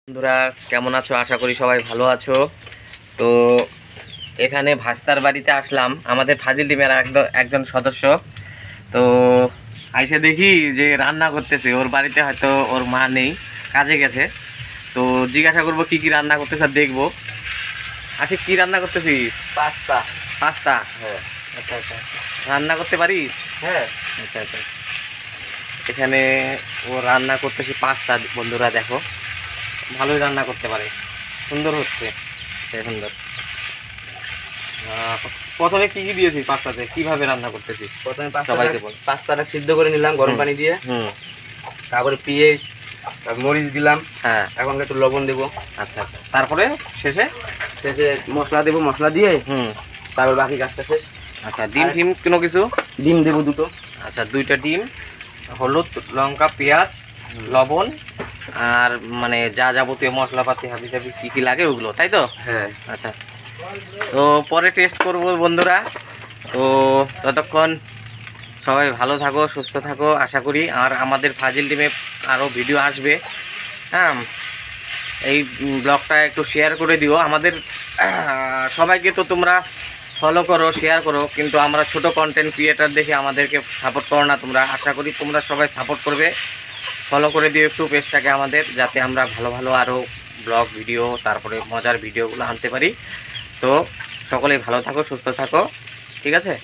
বন্ধুরা কেমন আছো? আশা করি সবাই ভালো আছো। তো এখানে ভাস্তার বাড়িতে আসলাম, আমাদের ফাজিল টিমের একজন সদস্য। তো আইসে দেখি যে রান্না করতেছে, ওর বাড়িতে হয়তো ওর মা নেই, কাজে গেছে। তো জিজ্ঞাসা করবো কি কি রান্না করতেছে আর দেখবো। আচ্ছা, কি রান্না করতেছিস? পাস্তা। পাস্তা? হ্যাঁ। আচ্ছা আচ্ছা, রান্না করতে পারিস? হ্যাঁ। আচ্ছা আচ্ছা, এখানে ও রান্না করতেছে পাস্তা। বন্ধুরা দেখো, ভালোই রান্না করতে পারে, সুন্দর হচ্ছে, সুন্দর। প্রথমে কি কি দিয়েছিস পাস্তাতে, কিভাবে রান্না করতেছিস? প্রথমে সবাইকে বল। পাস্তাটা সিদ্ধ করে নিলাম গরম পানি দিয়ে। হুম। তারপরে পেঁয়াজ, তারপর মরিচ দিলাম। হ্যাঁ। এখন একটু লবণ দেবো। আচ্ছা আচ্ছা, তারপরে শেষে শেষে মশলা দেবো, মশলা দিয়ে হুম। তারপর বাকি কাজটা শেষ। আচ্ছা, ডিম টিম কোনো কিছু? ডিম দেবো দুটো। আচ্ছা, 2টা ডিম, হলুদ, লঙ্কা, পেঁয়াজ, লবণ, আর মানে যা যাবতীয় মশলাপাতি হাবি জাবি কী কী লাগে ওগুলো, তাই তো? হ্যাঁ। আচ্ছা, তো পরে টেস্ট করব বন্ধুরা। তো ততক্ষণ সবাই ভালো থাকো, সুস্থ থাকো আশা করি। আর আমাদের ফাজিল টিমে আরও ভিডিও আসবে। হ্যাঁ, এই ব্লগটা একটু শেয়ার করে দিও আমাদের সবাইকে। তো তোমরা ফলো করো, শেয়ার করো, কিন্তু আমরা ছোট কন্টেন্ট ক্রিয়েটার দেখে আমাদেরকে সাপোর্ট করো না তোমরা। আশা করি তোমরা সবাই সাপোর্ট করবে, ফলো করে দিও একটু পেজটাকে আমাদের, যাতে আমরা ভালো ভালো আরও ব্লগ ভিডিও, তারপরে মজার ভিডিওগুলো আনতে পারি। তো সকলেই ভালো থাকো, সুস্থ থাকো, ঠিক আছে?